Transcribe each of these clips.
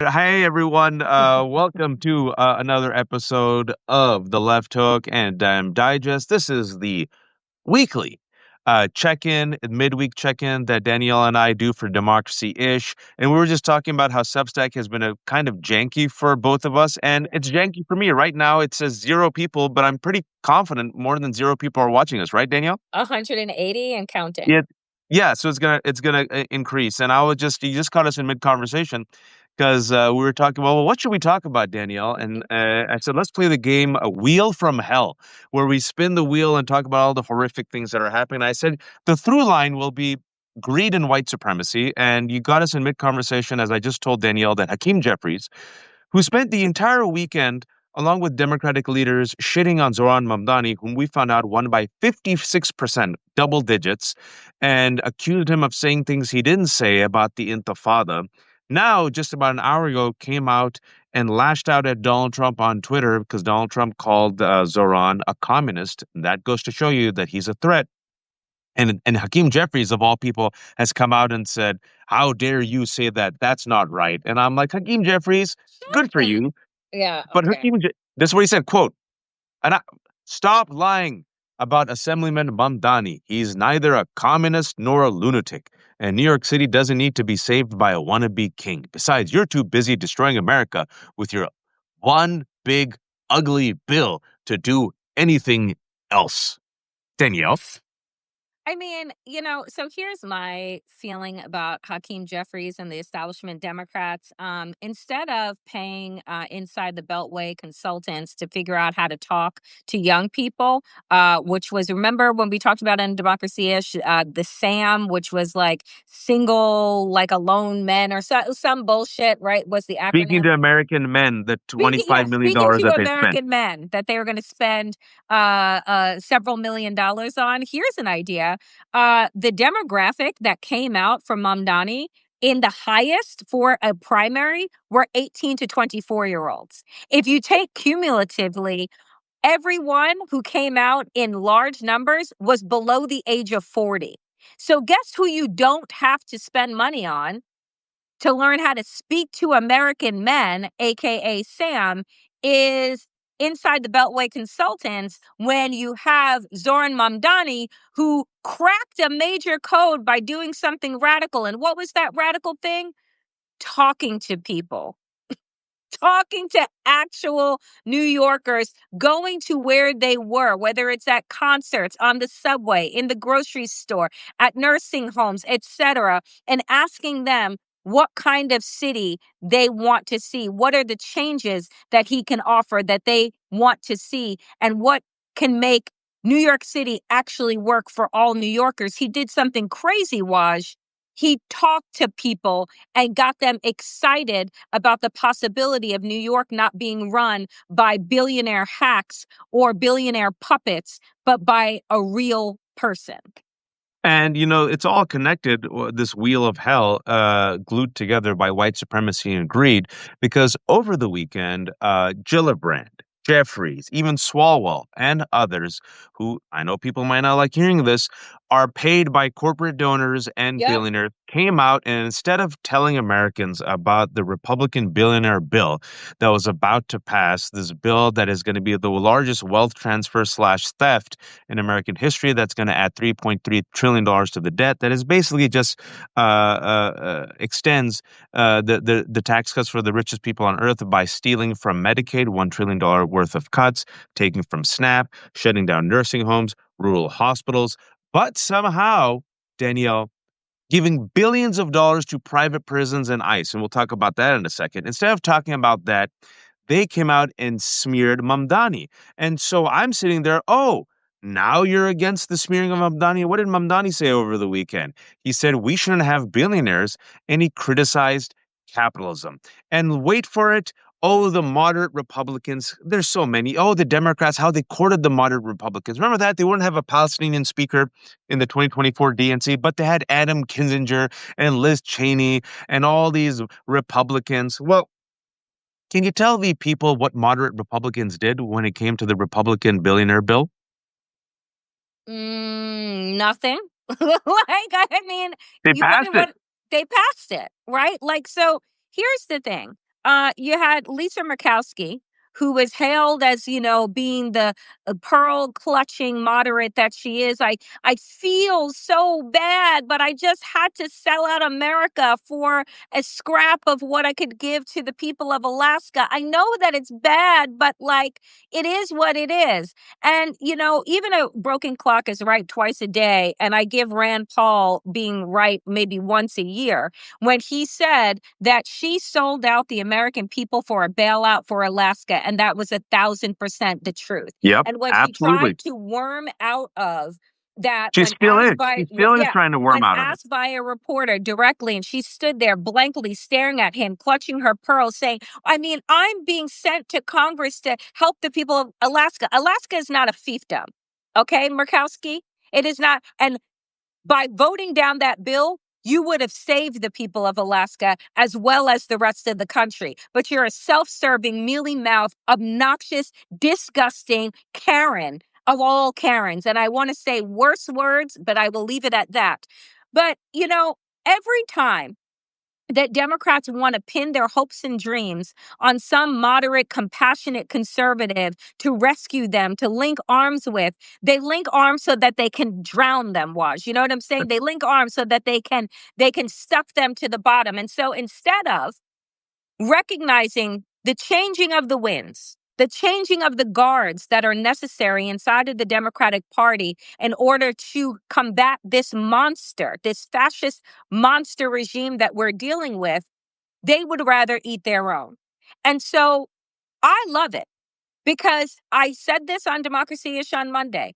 Hey everyone, welcome to another episode of The Left Hook and Digest. This is the weekly check-in, midweek check-in that Danielle and I do for Democracy-ish. And we were just talking about how Substack has been a kind of janky for both of us, and it's janky for me. Right now it says 0 people, but I'm pretty confident more than 0 people are watching us, right, Danielle? 180 and counting. Yeah, yeah. So it's gonna increase, and you just caught us in mid conversation because we were talking. Well, what should we talk about, Danielle? And I said, let's play the game, a Wheel from Hell, where we spin the wheel and talk about all the horrific things that are happening. I said the through line will be greed and white supremacy, and you got us in mid conversation as I just told Danielle that Hakeem Jeffries, who spent the entire weekend along with Democratic leaders shitting on Zohran Mamdani, whom we found out won by 56%, double digits, and accused him of saying things he didn't say about the Intifada. Now, just about an hour ago, came out and lashed out at Donald Trump on Twitter because Donald Trump called Zohran a communist. And that goes to show you that he's a threat. And Hakeem Jeffries, of all people, has come out and said, "How dare you say that? That's not right." And I'm like, Hakeem Jeffries, good for Mm. you. Yeah, But okay. this is what he said, quote, and stop lying about Assemblyman Mamdani. He's neither a communist nor a lunatic. And New York City doesn't need to be saved by a wannabe king. Besides, you're too busy destroying America with your one big ugly bill to do anything else. Danielle. I mean, so here's my feeling about Hakeem Jeffries and the establishment Democrats. Instead of paying inside the Beltway consultants to figure out how to talk to young people, which was, remember when we talked about in Democracy-ish, the SAM, which was like single, like alone men or some bullshit, right? Was the Speaking acronym. to American men, the $25 million Speaking to that they spent. American men that they were going to spend several $1 million on. Here's an idea. The demographic that came out from Mamdani in the highest for a primary were 18 to 24-year-olds. If you take cumulatively, everyone who came out in large numbers was below the age of 40. So guess who you don't have to spend money on to learn how to speak to American men, aka Sam, is inside the Beltway consultants when you have Zohran Mamdani, who cracked a major code by doing something radical. And what was that radical thing? Talking to people. Talking to actual New Yorkers, going to where they were, whether it's at concerts, on the subway, in the grocery store, at nursing homes, etc., and asking them what kind of city they want to see. What are the changes that he can offer that they want to see, and what can make New York City actually work for all New Yorkers? He did something crazy, Waj. He talked to people and got them excited about the possibility of New York not being run by billionaire hacks or billionaire puppets, but by a real person. And it's all connected, this wheel of hell, glued together by white supremacy and greed, because over the weekend, Gillibrand, Jeffries, even Swalwell, and others, who I know people might not like hearing this, are paid by corporate donors and Yep. billionaires, came out and instead of telling Americans about the Republican billionaire bill that was about to pass, this bill that is going to be the largest wealth transfer slash theft in American history, that's going to add $3.3 trillion to the debt, that is basically just extends the tax cuts for the richest people on earth by stealing from Medicaid, $1 trillion worth of cuts, taking from SNAP, shutting down nursing homes, rural hospitals, but somehow, Danielle, giving billions of dollars to private prisons and ICE. And we'll talk about that in a second. Instead of talking about that, they came out and smeared Mamdani. And so I'm sitting there, oh, now you're against the smearing of Mamdani. What did Mamdani say over the weekend? He said we shouldn't have billionaires, and he criticized capitalism. And wait for it. Oh, the moderate Republicans. There's so many. Oh, the Democrats, how they courted the moderate Republicans. Remember that? They wouldn't have a Palestinian speaker in the 2024 DNC, but they had Adam Kinzinger and Liz Cheney and all these Republicans. Well, can you tell the people what moderate Republicans did when it came to the Republican billionaire bill? Nothing. I mean, They you look passed at it. what they passed it, right? Like, so here's the thing. You had Lisa Murkowski, who was hailed as, being the pearl clutching moderate that she is. I feel so bad, but I just had to sell out America for a scrap of what I could give to the people of Alaska. I know that it's bad, but like it is what it is. And, even a broken clock is right twice a day. And I give Rand Paul being right maybe once a year when he said that she sold out the American people for a bailout for Alaska, and that was 1,000% the truth. Yep, And when she absolutely. tried to worm out of that, She still is. She still is trying to worm when out of it. asked by a reporter directly, and she stood there blankly staring at him, clutching her pearls, saying, I mean, I'm being sent to Congress to help the people of Alaska. Alaska is not a fiefdom. Okay, Murkowski? It is not. And by voting down that bill, you would have saved the people of Alaska as well as the rest of the country. But you're a self-serving, mealy-mouthed, obnoxious, disgusting Karen of all Karens. And I want to say worse words, but I will leave it at that. But, every time that Democrats want to pin their hopes and dreams on some moderate, compassionate conservative to rescue them, to link arms with. They link arms so that they can drown them, Waj. You know what I'm saying? They link arms so that they can stuff them to the bottom. And so instead of recognizing the changing of the winds, the changing of the guards that are necessary inside of the Democratic Party in order to combat this monster, this fascist monster regime that we're dealing with, they would rather eat their own. And so I love it because I said this on Democracy-ish on Monday.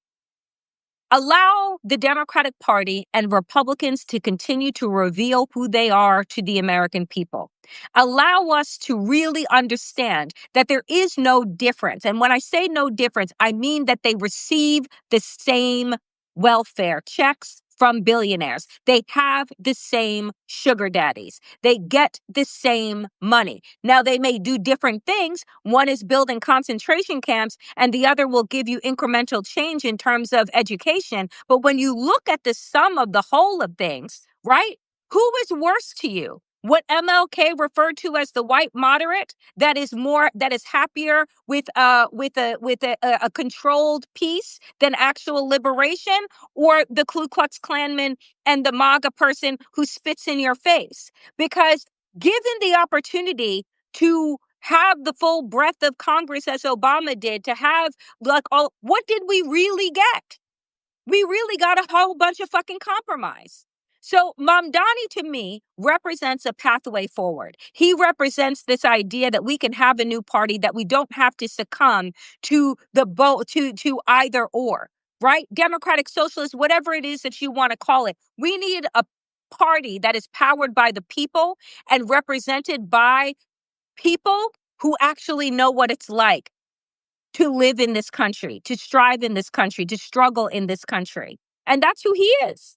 Allow the Democratic Party and Republicans to continue to reveal who they are to the American people. Allow us to really understand that there is no difference. And when I say no difference, I mean that they receive the same welfare checks from billionaires. They have the same sugar daddies. They get the same money. Now, they may do different things. One is building concentration camps, and the other will give you incremental change in terms of education. But when you look at the sum of the whole of things, right? Who is worse to you? What MLK referred to as the white moderate that is happier with a controlled peace than actual liberation, or the Ku Klux Klanman and the MAGA person who spits in your face? Because given the opportunity to have the full breadth of Congress as Obama did, to have what did we really get? We really got a whole bunch of fucking compromise. So Mamdani to me represents a pathway forward. He represents this idea that we can have a new party, that we don't have to succumb to to either or, right? Democratic, socialist, whatever it is that you want to call it. We need a party that is powered by the people and represented by people who actually know what it's like to live in this country, to strive in this country, to struggle in this country. And that's who he is.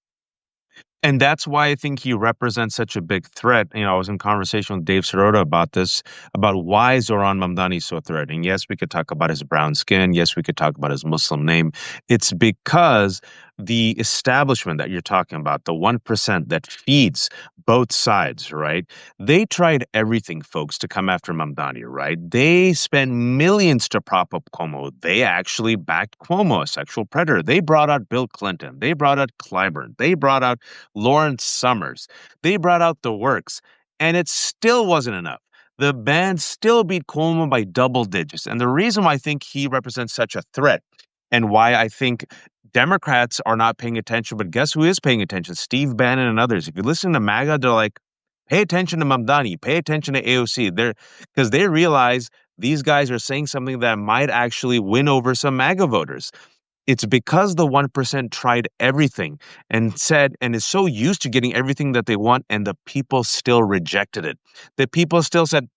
And that's why I think he represents such a big threat. I was in conversation with Dave Sirota about this, about why Zohran Mamdani is so threatening. Yes, we could talk about his brown skin. Yes, we could talk about his Muslim name. It's because the establishment that you're talking about, the 1% that feeds both sides, right? They tried everything, folks, to come after Mamdani, right? They spent millions to prop up Cuomo. They actually backed Cuomo, a sexual predator. They brought out Bill Clinton. They brought out Clyburn. They brought out Lawrence Summers. They brought out the works, and it still wasn't enough. The band still beat Cuomo by double digits. And the reason why I think he represents such a threat, and why I think Democrats are not paying attention, but guess who is paying attention? Steve Bannon and others. If you listen to MAGA, they're like, pay attention to Mamdani, pay attention to AOC. Because they realize these guys are saying something that might actually win over some MAGA voters. It's because the 1% tried everything and said, and is so used to getting everything that they want, and the people still rejected it. The people still said,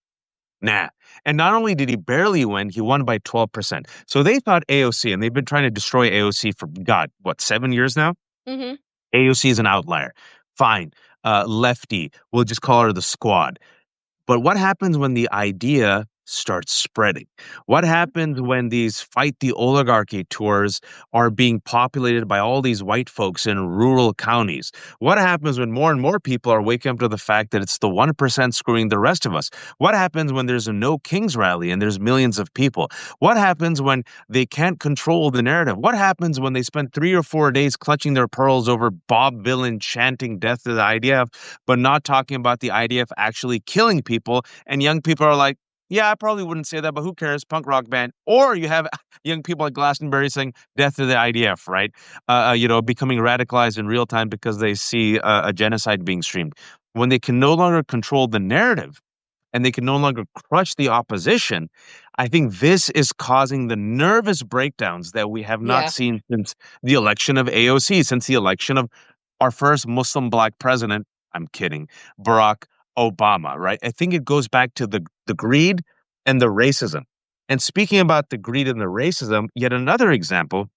nah. And not only did he barely win, he won by 12%. So they thought AOC, and they've been trying to destroy AOC for, God, what, 7 years now? Mm-hmm. AOC is an outlier. Fine. Lefty. We'll just call her the squad. But what happens when the idea starts spreading? What happens when these fight the oligarchy tours are being populated by all these white folks in rural counties? What happens when more and more people are waking up to the fact that it's the 1% screwing the rest of us? What happens when there's a No Kings rally and there's millions of people? What happens when they can't control the narrative? What happens when they spend 3 or 4 days clutching their pearls over Bob Dylan chanting death to the IDF, but not talking about the IDF actually killing people? And young people are like, yeah, I probably wouldn't say that, but who cares? Punk rock band. Or you have young people like Glastonbury saying death to the IDF, right? Becoming radicalized in real time because they see a genocide being streamed. When they can no longer control the narrative and they can no longer crush the opposition, I think this is causing the nervous breakdowns that we have not Yeah. seen since the election of AOC, since the election of our first Muslim black president. I'm kidding, Barack Obama, right? I think it goes back to the greed and the racism. And speaking about the greed and the racism, yet another example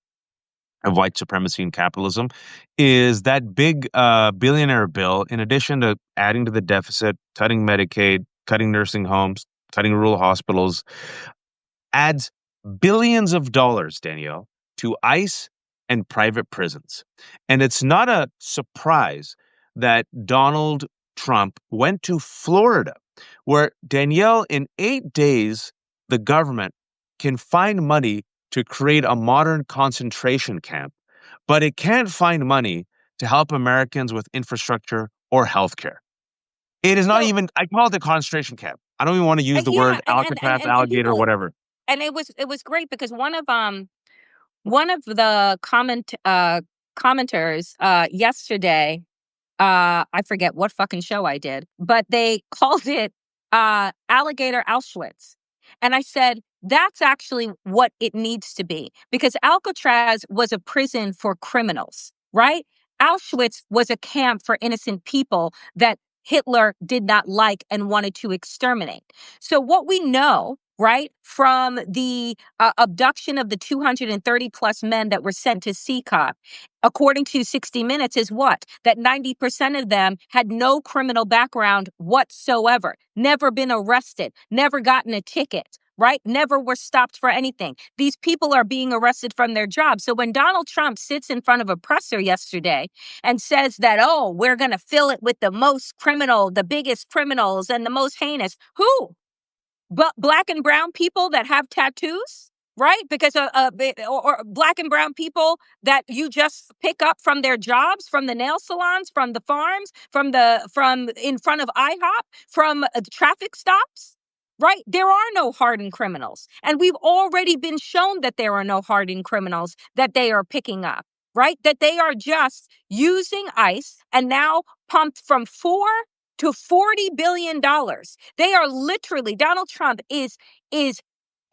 of white supremacy and capitalism is that big billionaire bill, in addition to adding to the deficit, cutting Medicaid, cutting nursing homes, cutting rural hospitals, adds billions of dollars, Danielle, to ICE and private prisons. And it's not a surprise that Donald Trump went to Florida, where Danielle, in 8 days, the government can find money to create a modern concentration camp, but it can't find money to help Americans with infrastructure or healthcare. It is not So, even, I call it the concentration camp. I don't even want to use the yeah, word Alcatraz, and alligator, people, whatever. and it was great because one of the commenters yesterday, I forget what fucking show I did, but they called it Alligator Auschwitz. And I said, that's actually what it needs to be because Alcatraz was a prison for criminals, right? Auschwitz was a camp for innocent people that Hitler did not like and wanted to exterminate. So, what we know, right, from the abduction of the 230 plus men that were sent to CCOP, according to 60 Minutes, is what? That 90% of them had no criminal background whatsoever, never been arrested, never gotten a ticket, right? Never were stopped for anything. These people are being arrested from their jobs. So when Donald Trump sits in front of a presser yesterday and says that, oh, we're going to fill it with the most criminal, the biggest criminals and the most heinous, who? But black and brown people that have tattoos, right? Because or black and brown people that you just pick up from their jobs, from the nail salons, from the farms, from in front of IHOP, from traffic stops, right? There are no hardened criminals, and we've already been shown that there are no hardened criminals that they are picking up, right? That they are just using ICE and now pumped from to $40 billion. They are literally, Donald Trump is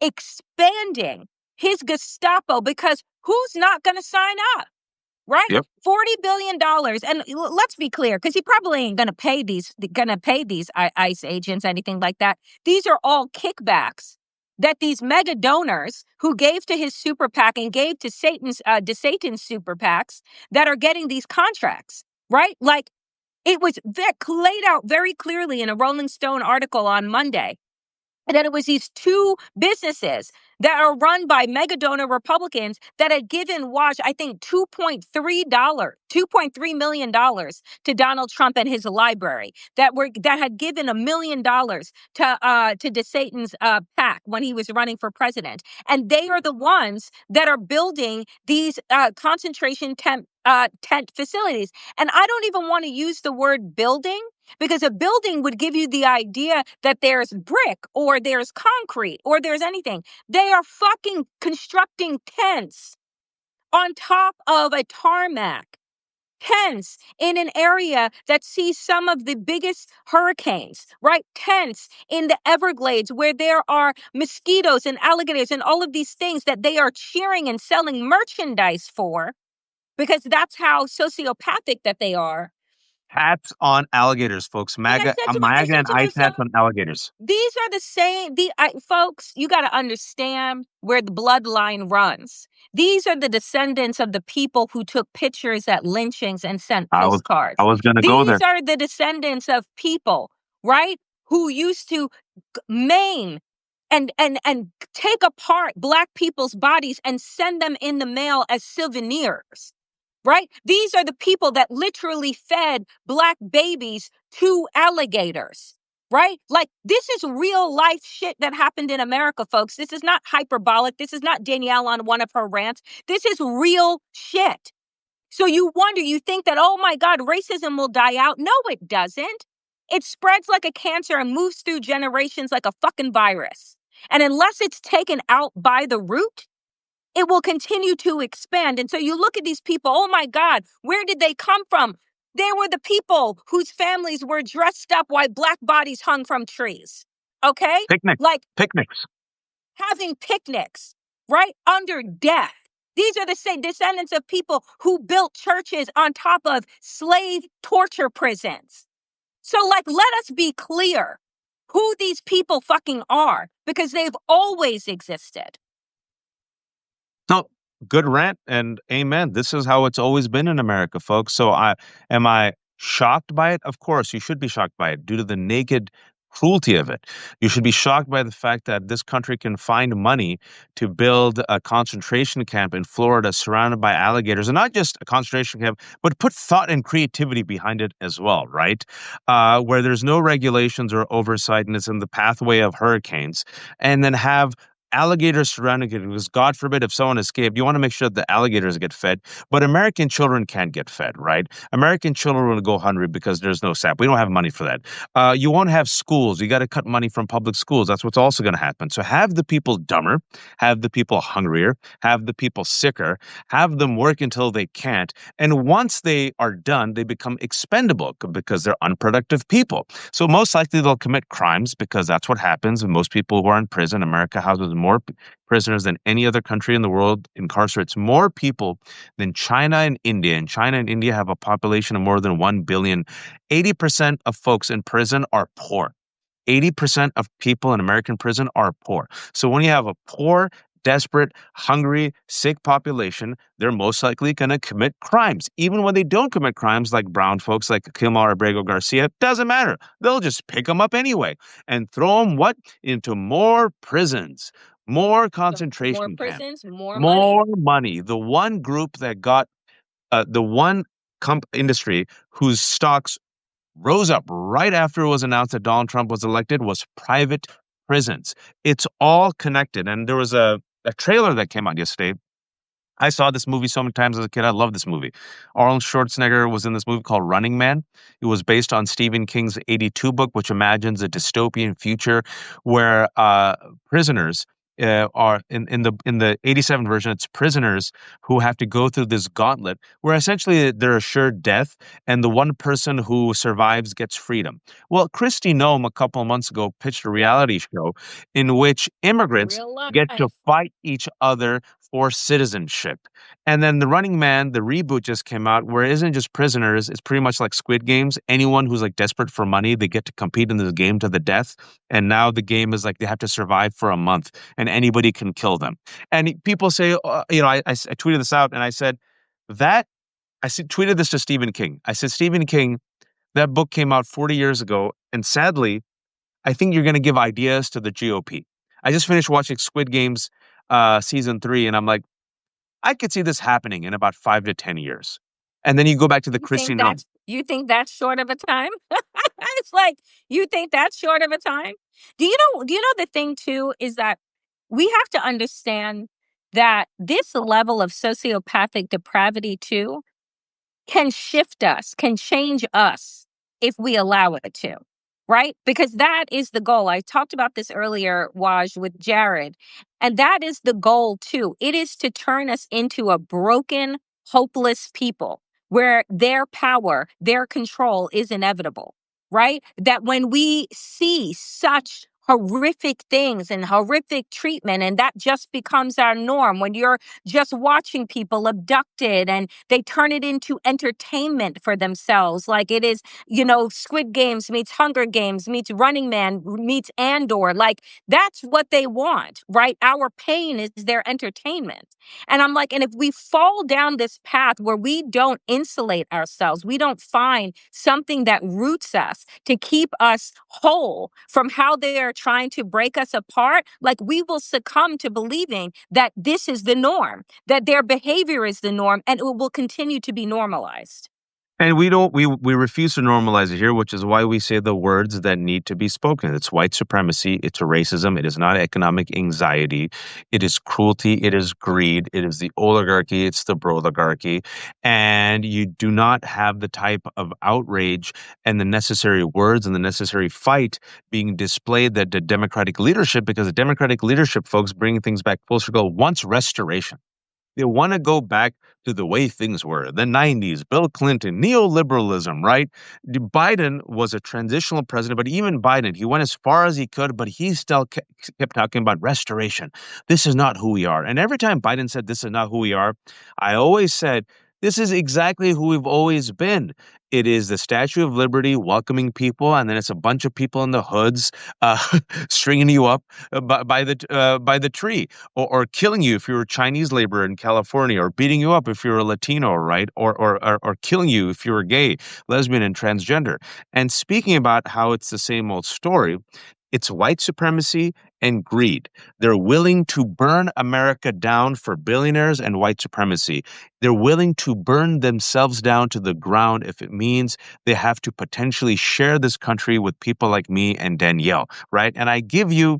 expanding his Gestapo because who's not going to sign up? Right? Yep. $40 billion. And let's be clear, because he probably ain't gonna pay these ICE agents anything like that. These are all kickbacks that these mega donors who gave to his super PAC and gave to Satan's super PACs that are getting these contracts, right? Like, it was laid out very clearly in a Rolling Stone article on Monday that it was these two businesses that are run by mega donor Republicans that had given Wash, I think, $2.3 million to Donald Trump and his library, that had given $1 million to DeSatan's PAC when he was running for president. And they are the ones that are building these concentration tent facilities. And I don't even want to use the word building, because a building would give you the idea that there's brick or there's concrete or there's anything. They are fucking constructing tents on top of a tarmac. Tents in an area that sees some of the biggest hurricanes, right? Tents in the Everglades where there are mosquitoes and alligators and all of these things that they are cheering and selling merchandise for, because that's how sociopathic that they are. Hats on alligators, folks. And I MAGA, said to MAGA and ice myself, hats on alligators. these are the same, folks, you got to understand where the bloodline runs. These are the descendants of the people who took pictures at lynchings and sent I was I postcards. was gonna go These there. are the descendants of people, right, who used to maim and take apart Black people's bodies and send them in the mail as souvenirs. Right? These are the people that literally fed Black babies to alligators. Right? Like, this is real life shit that happened in America, folks. This is not hyperbolic. This is not Danielle on one of her rants. This is real shit. So you wonder, you think that, oh my God, racism will die out. No, it doesn't. It spreads like a cancer and moves through generations like a fucking virus. And unless it's taken out by the root, it will continue to expand. And so you look at these people, oh my God, where did they come from? They were the people whose families were dressed up while Black bodies hung from trees. Okay? Picnics. Like Picnics. having picnics, right? Under death. These are the same descendants of people who built churches on top of slave torture prisons. So, like, let us be clear who these people fucking are, because they've always existed. No, good rant and amen. This is how it's always been in America, folks. So am I shocked by it? Of course, you should be shocked by it due to the naked cruelty of it. You should be shocked by the fact that this country can find money to build a concentration camp in Florida surrounded by alligators, and not just a concentration camp, but put thought and creativity behind it as well, right? Where there's no regulations or oversight and it's in the pathway of hurricanes, and then have alligators surrounding it, because God forbid if someone escaped, you want to make sure the alligators get fed. But American children can't get fed, right? American children will go hungry because there's no SAP. We don't have money for that. You won't have schools. You got to cut money from public schools. That's what's also going to happen. So have the people dumber, have the people hungrier, have the people sicker, have them work until they can't. And once they are done, they become expendable because they're unproductive people. So most likely they'll commit crimes, because that's what happens. And most people who are in prison, America houses more prisoners than any other country in the world, incarcerates more people than China and India. And China and India have a population of more than 1 billion. 80% of folks in prison are poor. 80% of people in American prison are poor. So when you have a poor, desperate, hungry, sick population, they're most likely going to commit crimes. Even when they don't commit crimes, like brown folks like Kilmar Abrego Garcia, doesn't matter. They'll just pick them up anyway and throw them into more prisons, more concentration More camps, prisons, more money. more money. The one group that got the one industry whose stocks rose up right after it was announced that Donald Trump was elected was private prisons. It's all connected. And there was a trailer that came out yesterday. I saw this movie so many times as a kid. I love this movie. Arnold Schwarzenegger was in this movie called Running Man. It was based on Stephen King's 82 book, which imagines a dystopian future where prisoners are in the 87 version. It's prisoners who have to go through this gauntlet where essentially they're assured death, and the one person who survives gets freedom. Well, Kristi Noem a couple of months ago pitched a reality show in which immigrants Real life. get to fight each other for citizenship. And then The Running Man, the reboot just came out, where it isn't just prisoners, it's pretty much like Squid Games. Anyone who's like desperate for money, they get to compete in this game to the death. And now the game is like they have to survive for a month and anybody can kill them. And people say, I tweeted this out and I said, tweeted this to Stephen King. I said, Stephen King, that book came out 40 years ago. And sadly, I think you're going to give ideas to the GOP. I just finished watching Squid Games season 3, and I'm like, I could see this happening in about 5 to 10 years. And then you go back to the Kristi Noem. You think that's short of a time? It's like, you think that's short of a time? Do you know the thing too is that we have to understand that this level of sociopathic depravity too can shift us, can change us if we allow it to, right? Because that is the goal. I talked about this earlier, Waj, with Jared, and that is the goal too. It is to turn us into a broken, hopeless people where their power, their control is inevitable, right? That when we see such horrific things and horrific treatment, and that just becomes our norm, when you're just watching people abducted and they turn it into entertainment for themselves, like it is, Squid Games meets Hunger Games meets Running Man meets Andor, like that's what they want, right? Our pain is their entertainment. And I'm like, and if we fall down this path where we don't insulate ourselves, we don't find something that roots us to keep us whole from how they are trying to break us apart, like we will succumb to believing that this is the norm, that their behavior is the norm, and it will continue to be normalized. And we refuse to normalize it here, which is why we say the words that need to be spoken. It's white supremacy, it's racism, it is not economic anxiety, it is cruelty, it is greed, it is the oligarchy, it's the broligarchy. And you do not have the type of outrage and the necessary words and the necessary fight being displayed that the Democratic leadership, because the Democratic leadership, folks, bringing things back full circle, wants restoration. They want to go back to the way things were, the 90s, Bill Clinton, neoliberalism, right? Biden was a transitional president, but even Biden, he went as far as he could, but he still kept talking about restoration. This is not who we are. And every time Biden said, this is not who we are, I always said, this is exactly who we've always been. It is the Statue of Liberty welcoming people, and then it's a bunch of people in the hoods uh, stringing you up by the tree, or killing you if you're a Chinese laborer in California, or beating you up if you're a Latino, right? Or killing you if you're gay, lesbian, and transgender. And speaking about how it's the same old story, it's white supremacy and greed. They're willing to burn America down for billionaires and white supremacy. They're willing to burn themselves down to the ground if it means they have to potentially share this country with people like me and Danielle, right? And I give you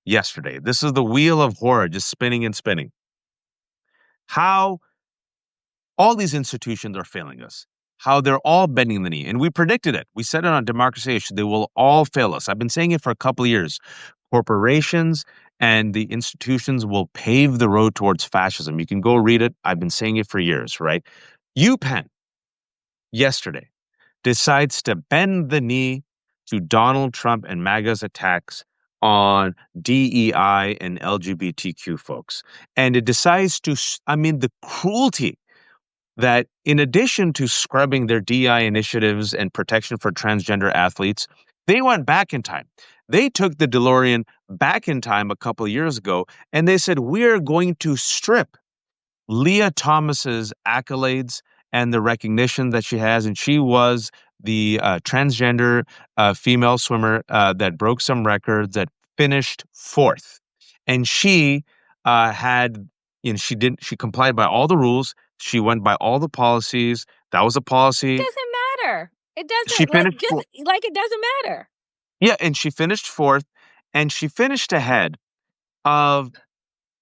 yesterday, this is the wheel of horror just spinning and spinning. How all these institutions are failing us, how they're all bending the knee. And we predicted it. We said it on Democracy Issue. They will all fail us. I've been saying it for a couple of years. Corporations and the institutions will pave the road towards fascism. You can go read it. I've been saying it for years, right? UPenn yesterday decides to bend the knee to Donald Trump and MAGA's attacks on DEI and LGBTQ folks. And it decides to, I mean, the cruelty that in addition to scrubbing their DI initiatives and protection for transgender athletes, they went back in time. They took the DeLorean back in time a couple of years ago, and they said, we're going to strip Leah Thomas's accolades and the recognition that she has. And she was the transgender female swimmer that broke some records, that finished fourth. And she had, she complied by all the rules. She went by all the policies. That was a It policy. doesn't matter. It She doesn't like finished, just like it doesn't matter. yeah, and she finished fourth, and she finished ahead of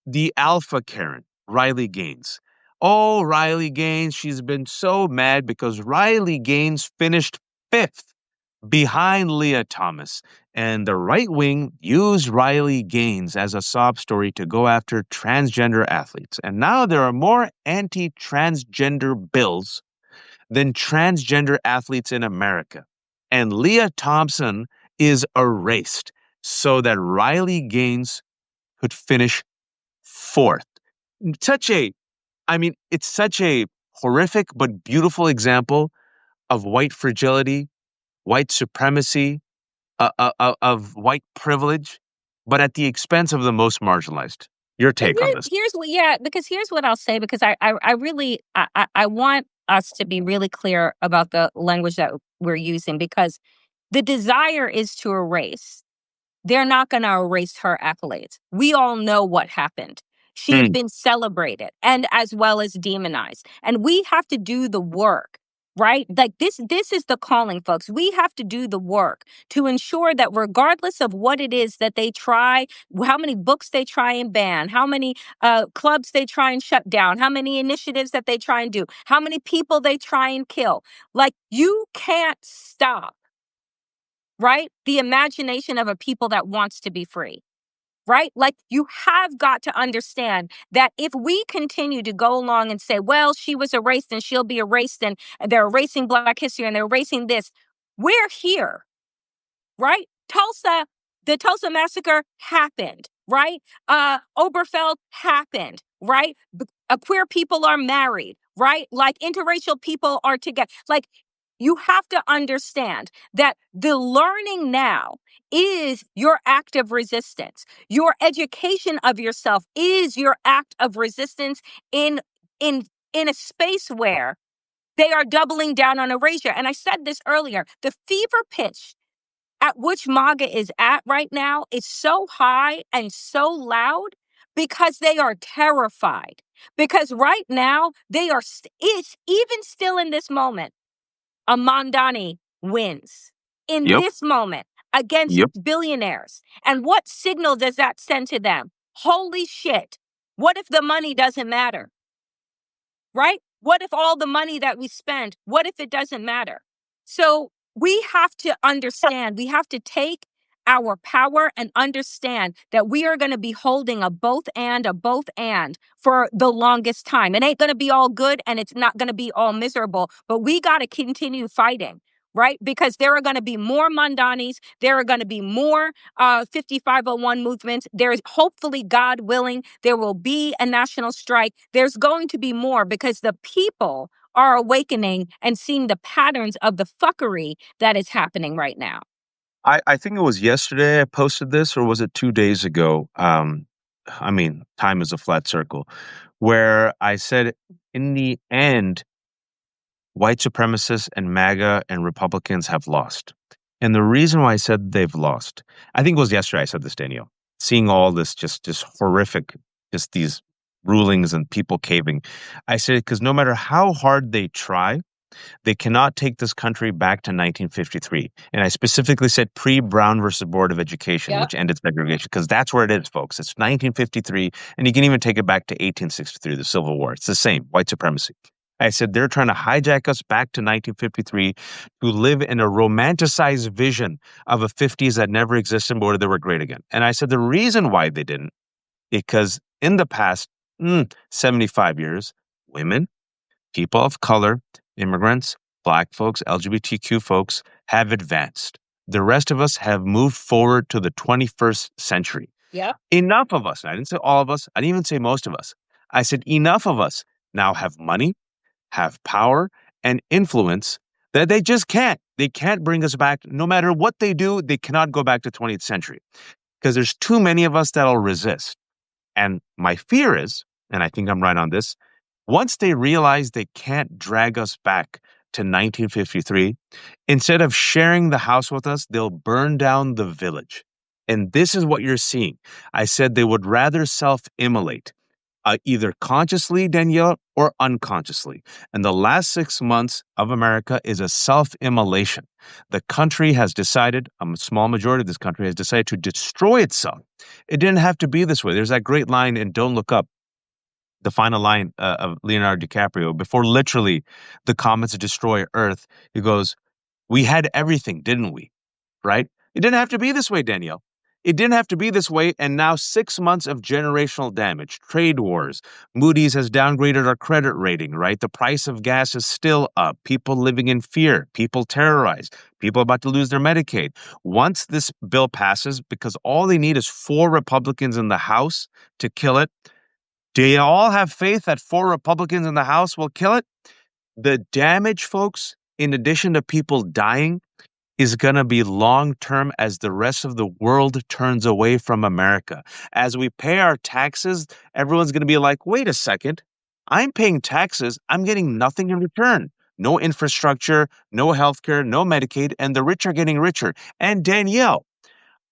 the alpha Karen, Riley Gaines. Oh, Riley Gaines, she's been so mad because Riley Gaines finished fifth behind Leah Thomas. And the right wing used Riley Gaines as a sob story to go after transgender athletes. And now there are more anti transgender bills than transgender athletes in America. And Leah Thompson is erased so that Riley Gaines could finish fourth. Such a, I mean, it's such a horrific but beautiful example of white fragility, white supremacy, of white privilege, but at the expense of the most marginalized. Your And take on this? here's what, yeah, because here's what I'll say, because I really I want us to be really clear about the language that we're using, because the desire is to erase. They're not going to erase her accolades. We all know what happened. She has Mm. been celebrated and as well as demonized. And we have to do the work, right? Like this is the calling, folks. We have to do the work to ensure that regardless of what it is that they try, how many books they try and ban, how many clubs they try and shut down, how many initiatives that they try and do, how many people they try and kill, like you can't stop, right? The imagination of a people that wants to be free, right? Like you have got to understand that if we continue to go along and say, well, she was erased and she'll be erased and they're erasing Black history and they're erasing this, we're here, right? The Tulsa massacre happened, right? Oberfeld happened, right? Queer people are married, right? Like interracial people are together. Like you have to understand that the learning now is your act of resistance. Your education of yourself is your act of resistance in in in a space where they are doubling down on erasure. And I said this earlier, the fever pitch at which MAGA is at right now is so high and so loud because they are terrified. Because right now, it's even still in this moment, a Mamdani wins in Yep. this moment against Yep. billionaires. And what signal does that send to them? Holy shit. What if the money doesn't matter? Right? What if all the money that we spend, what if it doesn't matter? So we have to understand, we have to take our power and understand that we are going to be holding a both and for the longest time. It ain't going to be all good and it's not going to be all miserable, but we got to continue fighting. Right? Because there are going to be more Mandanis. There are going to be more 5501 movements. There's hopefully, God willing, there will be a national strike. There's going to be more because the people are awakening and seeing the patterns of the fuckery that is happening right now. I think it was yesterday I posted this, or was it 2 days ago? I mean, time is a flat circle, where I said, in the end, white supremacists and MAGA and Republicans have lost. And the reason why I said they've lost, I think it was yesterday I said this, Danielle, seeing all this just horrific, just these rulings and people caving. I said, because no matter how hard they try, they cannot take this country back to 1953. And I specifically said pre-Brown versus Board of Education, Yep. which ended segregation, because that's where it is, folks. It's 1953, and you can even take it back to 1863, the Civil War. It's the same, white supremacy. I said they're trying to hijack us back to 1953 to live in a romanticized vision of a 50s that never existed, but they were great again. And I said the reason why they didn't, because in the past 75 years, women, people of color, immigrants, Black folks, LGBTQ folks have advanced. The rest of us have moved forward to the 21st century. Yep. Enough of us, I didn't say all of us, I didn't even say most of us. I said enough of us now have money, have power, and influence that they just can't. They can't bring us back. No matter what they do, they cannot go back to 20th century because there's too many of us that'll resist. And my fear is, and I think I'm right on this, once they realize they can't drag us back to 1953, instead of sharing the house with us, they'll burn down the village. And this is what you're seeing. I said they would rather self-immolate, either consciously, Danielle, or unconsciously. And the last 6 months of America is a self-immolation. The country has decided, a small majority of this country has decided to destroy itself. It didn't have to be this way. There's that great line in Don't Look Up, the final line of Leonardo DiCaprio, before literally the comets destroy Earth. He goes, "We had everything, didn't we?" Right? It didn't have to be this way, Danielle. It didn't have to be this way. And now 6 months of generational damage, trade wars. Moody's has downgraded our credit rating, right? The price of gas is still up. People living in fear, people terrorized, people about to lose their Medicaid. Once this bill passes, because all they need is 4 Republicans in the House to kill it, do you all have faith that 4 Republicans in the House will kill it? The damage, folks, in addition to people dying, is going to be long term as the rest of the world turns away from America. As we pay our taxes, everyone's going to be like, wait a second, I'm paying taxes, I'm getting nothing in return. No infrastructure, no healthcare, no Medicaid, and the rich are getting richer. And Danielle,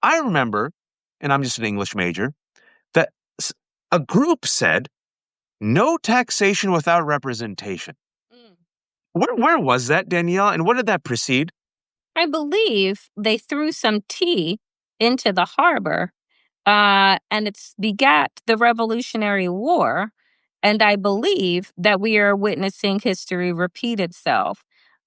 I remember, and I'm just an English major, that a group said, no taxation without representation. Mm. Where was that, Danielle? And what did that precede? I believe they threw some tea into the harbor, and it's begat the Revolutionary War. And I believe that we are witnessing history repeat itself.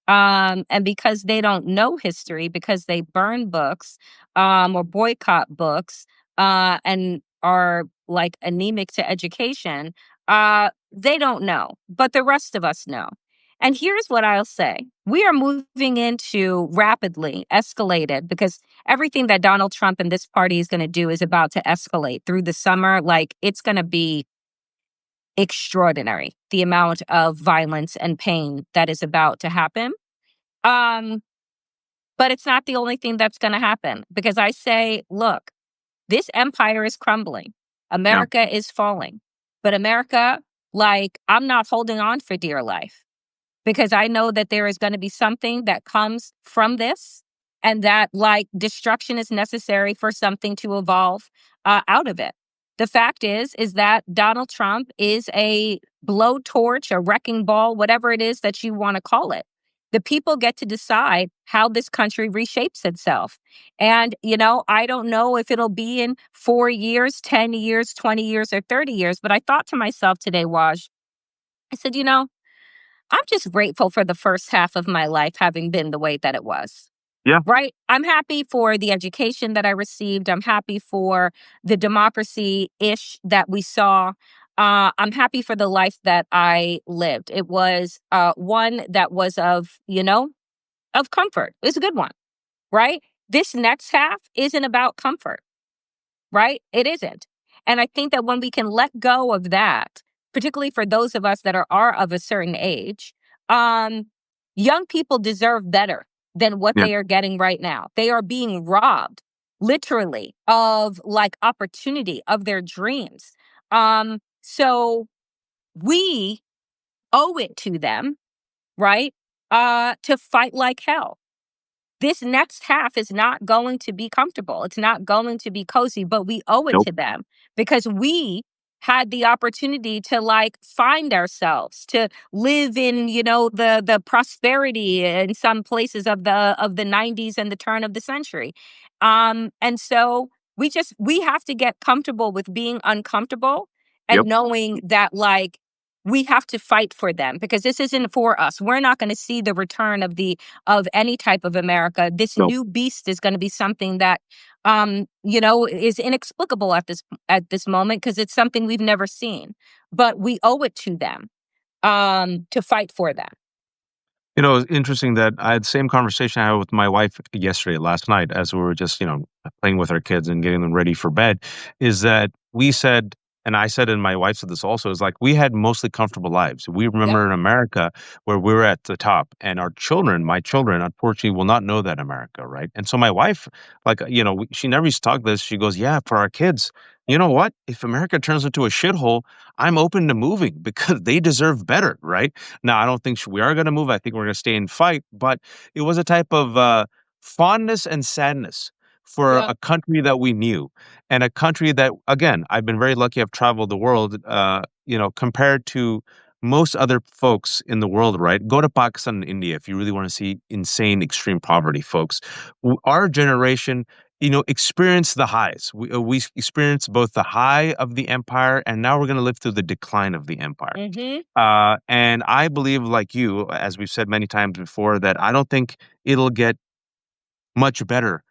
And because they don't know history, because they burn books or boycott books and are like anemic to education, they don't know. But the rest of us know. And here's what I'll say. We are moving into rapidly escalated because everything that Donald Trump and this party is going to do is about to escalate through the summer. Like it's going to be extraordinary, the amount of violence and pain that is about to happen. Um, but it's not the only thing that's going to happen because I say, look, this empire is crumbling. Yeah. America is falling. But America, like, I'm not holding on for dear life because I know that there is going to be something that comes from this and that like destruction is necessary for something to evolve out of it. The fact is that Donald Trump is a blowtorch, a wrecking ball, whatever it is that you want to call it. The people get to decide how this country reshapes itself. And, I don't know if it'll be in 4 years, 10 years, 20 years, or 30 years. But I thought to myself today, Waj, I said, I'm just grateful for the first half of my life having been the way that it was. Yeah. Right? I'm happy for the education that I received. I'm happy for the democracy-ish that we saw. I'm happy for the life that I lived. It was one that was of comfort. It's a good one, right? This next half isn't about comfort, right? It isn't. And I think that when we can let go of that, particularly for those of us that are of a certain age, um, young people deserve better than what Yeah. they are getting right now. They are being robbed, literally, of like opportunity, of their dreams. So we owe it to them, right? To fight like hell. This next half is not going to be comfortable. It's not going to be cozy, but we owe it Nope. to them because we had the opportunity to like find ourselves, to live in, the prosperity in some places of the 90s and the turn of the century. And so we have to get comfortable with being uncomfortable and Yep. knowing that like we have to fight for them because this isn't for us. We're not going to see the return of any type of America. This Nope. new beast is going to be something that is inexplicable at this moment because it's something we've never seen. But we owe it to them to fight for them. It's interesting that I had the same conversation I had with my wife yesterday, last night, as we were just, playing with our kids and getting them ready for bed, is that we said, and I said, and my wife said this also, is like we had mostly comfortable lives. We Yep. remember in America where we were at the top, and our children, my children, unfortunately, will not know that America, right? And so my wife, like, she never used to talk this. She goes, yeah, for our kids, you know what? If America turns into a shithole, I'm open to moving because they deserve better, right? Now, I don't think we are going to move. I think we're going to stay and fight. But it was a type of fondness and sadness for Yeah. a country that we knew and a country that, again, I've been very lucky. I've traveled the world, compared to most other folks in the world, right? Go to Pakistan and India if you really want to see insane, extreme poverty, folks. Our generation, experienced the highs. We experienced both the high of the empire, and now we're going to live through the decline of the empire. Mm-hmm. And I believe, like you, as we've said many times before, that I don't think it'll get much better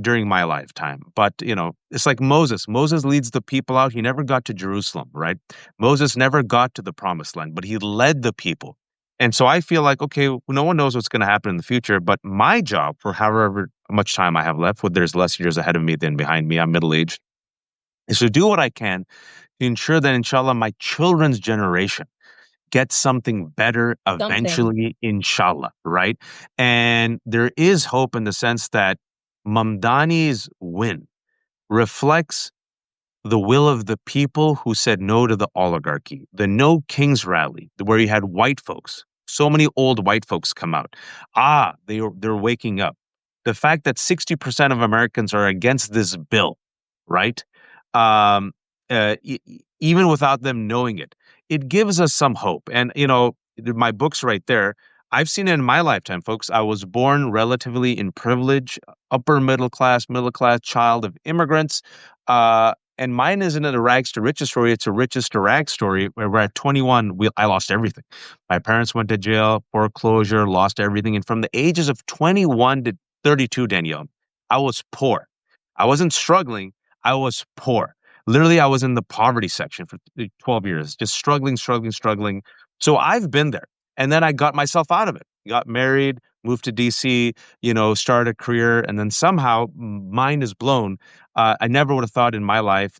during my lifetime. But, it's like Moses. Moses leads the people out. He never got to Jerusalem, right? Moses never got to the promised land, but he led the people. And so I feel like, okay, no one knows what's going to happen in the future, but my job for however much time I have left, with there's less years ahead of me than behind me, I'm middle aged, is to do what I can to ensure that, inshallah, my children's generation get something better Something. eventually, inshallah, right? And there is hope in the sense that Mamdani's win reflects the will of the people who said no to the oligarchy, the No Kings rally, where you had white folks, so many old white folks come out. They're waking up. The fact that 60% of Americans are against this bill, right? Um, Even without them knowing it, it gives us some hope. And my book's right there. I've seen it in my lifetime, folks. I was born relatively in privilege, upper middle class child of immigrants. And mine isn't a rags to riches story. It's a riches to rags story where we're at 21, I lost everything. My parents went to jail, foreclosure, lost everything. And from the ages of 21 to 32, Danielle, I was poor. I wasn't struggling. I was poor. Literally, I was in the poverty section for 12 years, just struggling, struggling, struggling. So I've been there. And then I got myself out of it. Got married, moved to DC, started a career, and then somehow mind is blown. I never would have thought in my life,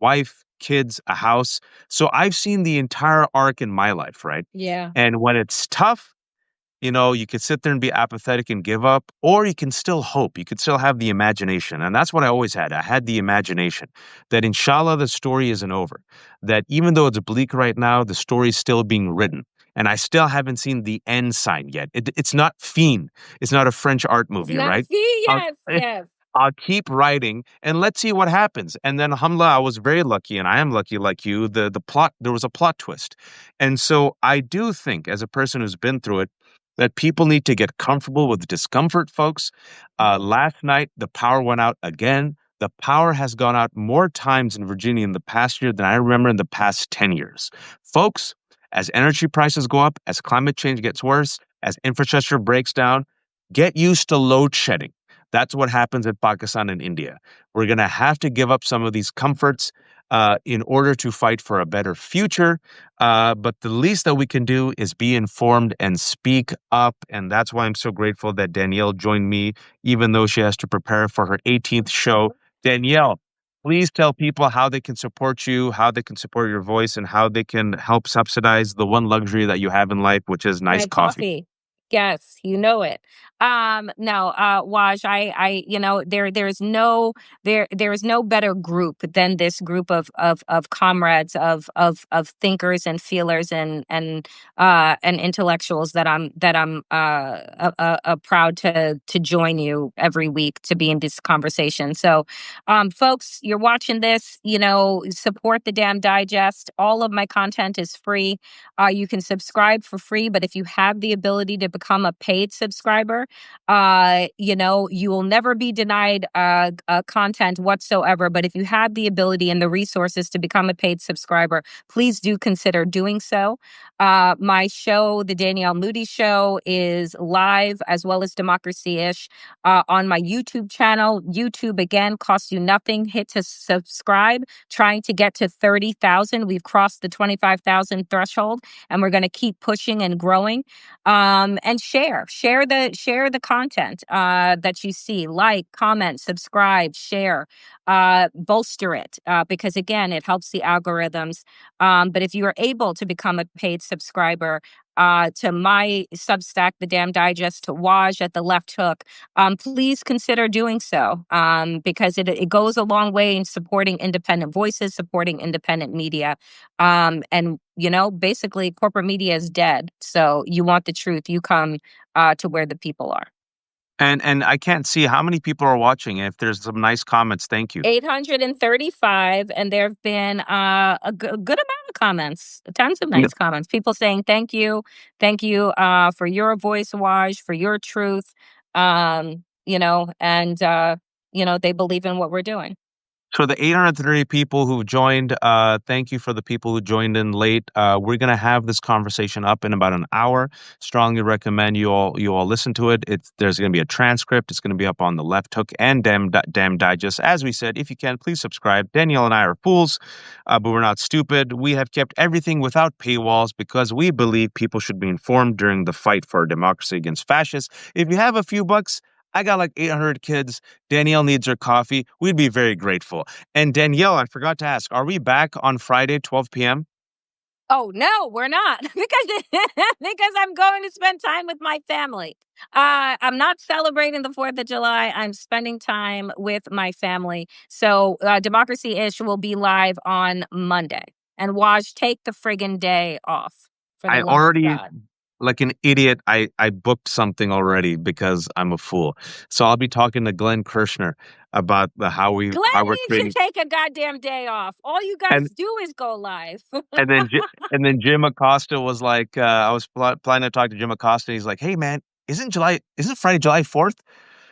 wife, kids, a house. So I've seen the entire arc in my life, right? Yeah. And when it's tough, you could sit there and be apathetic and give up, or you can still hope. You could still have the imagination. And that's what I always had. I had the imagination that inshallah, the story isn't over. That even though it's bleak right now, the story is still being written. and I still haven't seen the end sign yet. It's not Fiend. It's not a French art It's movie, not right? see, I'll, yes, yes. I'll keep writing and let's see what happens. And then, alhamdulillah, I was very lucky, and I am lucky like you. The plot, there was a plot twist, and so I do think, as a person who's been through it, that people need to get comfortable with discomfort, folks. Mhm. Last night, the power went out again. The power has gone out more times in Virginia in the past year than I remember in the past 10 years. Folks, as energy prices go up, as climate change gets worse, as infrastructure breaks down, get used to load shedding. That's what happens in Pakistan and India. We're going to have to give up some of these comforts in order to fight for a better future. But the least that we can do is be informed and speak up. And that's why I'm so grateful that Danielle joined me, even though she has to prepare for her 18th show. Danielle, please tell people how they can support you, how they can support your voice, and how they can help subsidize the one luxury that you have in life, which is nice My coffee. coffee. Yes, you know it. No, Waj, there's no better group than this group of comrades, of thinkers and feelers and intellectuals that I'm proud to join you every week to be in this conversation. So, folks, you're watching this, support the damn digest. All of my content is free. You can subscribe for free, but if you have the ability to become a paid subscriber, you will never be denied content whatsoever. But if you have the ability and the resources to become a paid subscriber, please do consider doing so. My show, The Danielle Moody Show, is live as well as Democracy Ish on my YouTube channel. YouTube, again, costs you nothing. Hit to subscribe, trying to get to 30,000. We've crossed the 25,000 threshold, and we're going to keep pushing and growing. And share the content that you see. Like, comment, subscribe, share, bolster it, because again, it helps the algorithms. But if you are able to become a paid subscriber to my Substack, The Damn Digest, to Waj at the Left Hook, please consider doing so, because it goes a long way in supporting independent voices, supporting independent media. And basically, corporate media is dead. So you want the truth, you come to wwhere the people are. And I can't see how many people are watching. If there's some nice comments, thank you. 835, and there have been a good amount of comments, tons of Yep. nice comments. People saying thank you for your voice, Waj, for your truth, and they believe in what we're doing. For the 830 people who joined, thank you for the people who joined in late. We're gonna have this conversation up in about an hour. Strongly recommend you all listen to it. There's gonna be a transcript. It's gonna be up on the Left Hook and Damn Digest. As we said, if you can, please subscribe. Danielle and I are fools, but we're not stupid. We have kept everything without paywalls because we believe people should be informed during the fight for democracy against fascists. If you have a few bucks, I got like 800 kids. Danielle needs her coffee. We'd be very grateful. And Danielle, I forgot to ask, are we back on Friday, 12 p.m.? Oh no, we're not, because because I'm going to spend time with my family. I'm not celebrating the 4th of July. I'm spending time with my family. So Democracy Ish will be live on Monday. And Waj, take the friggin' day off, for the I love of already, God. like an idiot, I booked something already because I'm a fool. So I'll be talking to Glenn Kirshner about Glenn how we're needs to creating. take a goddamn day off. All you and guys do is go live. and then Jim Acosta was like, I was planning to talk to Jim Acosta. He's like, hey man, isn't Friday July 4th?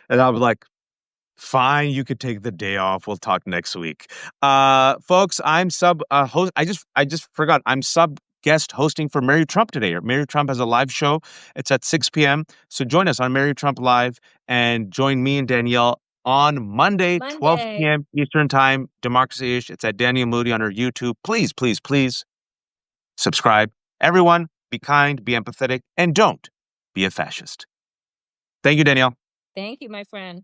And I was like, fine, you could take the day off. We'll talk next week. Folks, I'm sub host. I just forgot. I'm sub guest hosting for Mary Trump today. Mary Trump has a live show. It's at 6 p.m. So join us on Mary Trump Live and join me and Danielle on Monday, 12 Monday. p.m. Eastern Time, Democracy Ish. It's at Danielle Moody on her YouTube. Please, please, please subscribe. Everyone, be kind, be empathetic, and don't be a fascist. Thank you, Danielle. Thank you, my friend.